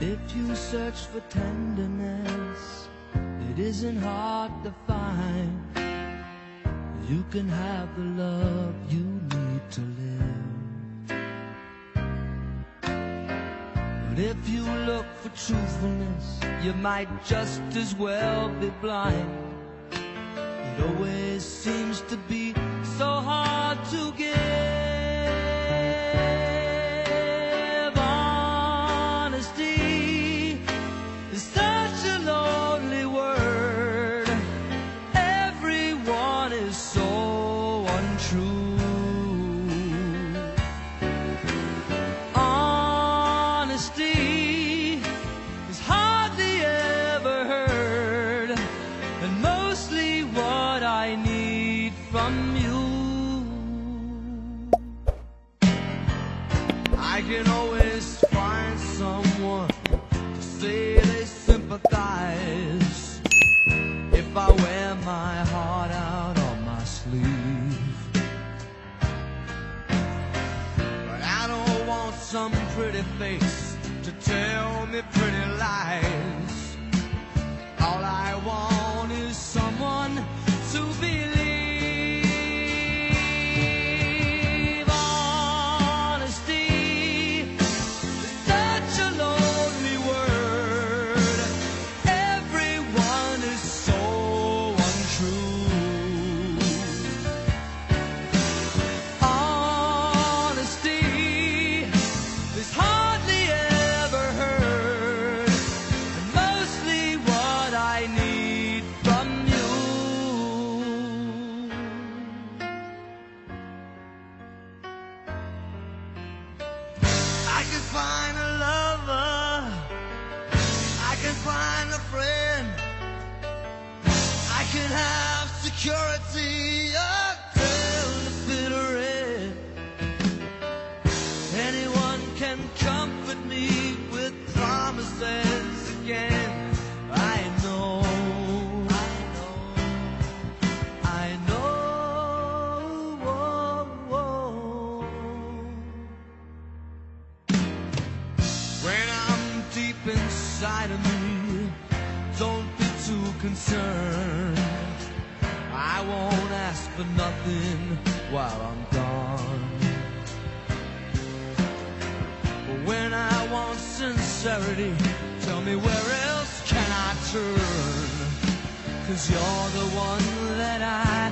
If you search for tenderness, it isn't hard to find. You can have the love you need to live. But if you look for truthfulness, you might just as well be blind. It always seems to be so hard to give. Honesty is such a lonely word. Everyone is so untrue. Honesty is hardly ever heard, and mostly what I need from you. I can always find someone to say they sympathize if I wear my heart out on my sleeve. But I don't want some pretty face to tell me pretty lies. All I want is someone to believe. Honesty is such a lonely word. Everyone is so untrue. Honesty is hardly ever heard, and mostly what I need from you. I can find a lover, I can find a friend, I can have security, a girl to fit her in. Anyone can comfort me with promises again. I know, I know. When I'm deep inside of me, don't be too concerned. I won't ask for nothing while I'm gone. But when I want sincerity, tell me where else can I turn? 'Cause you're the one that I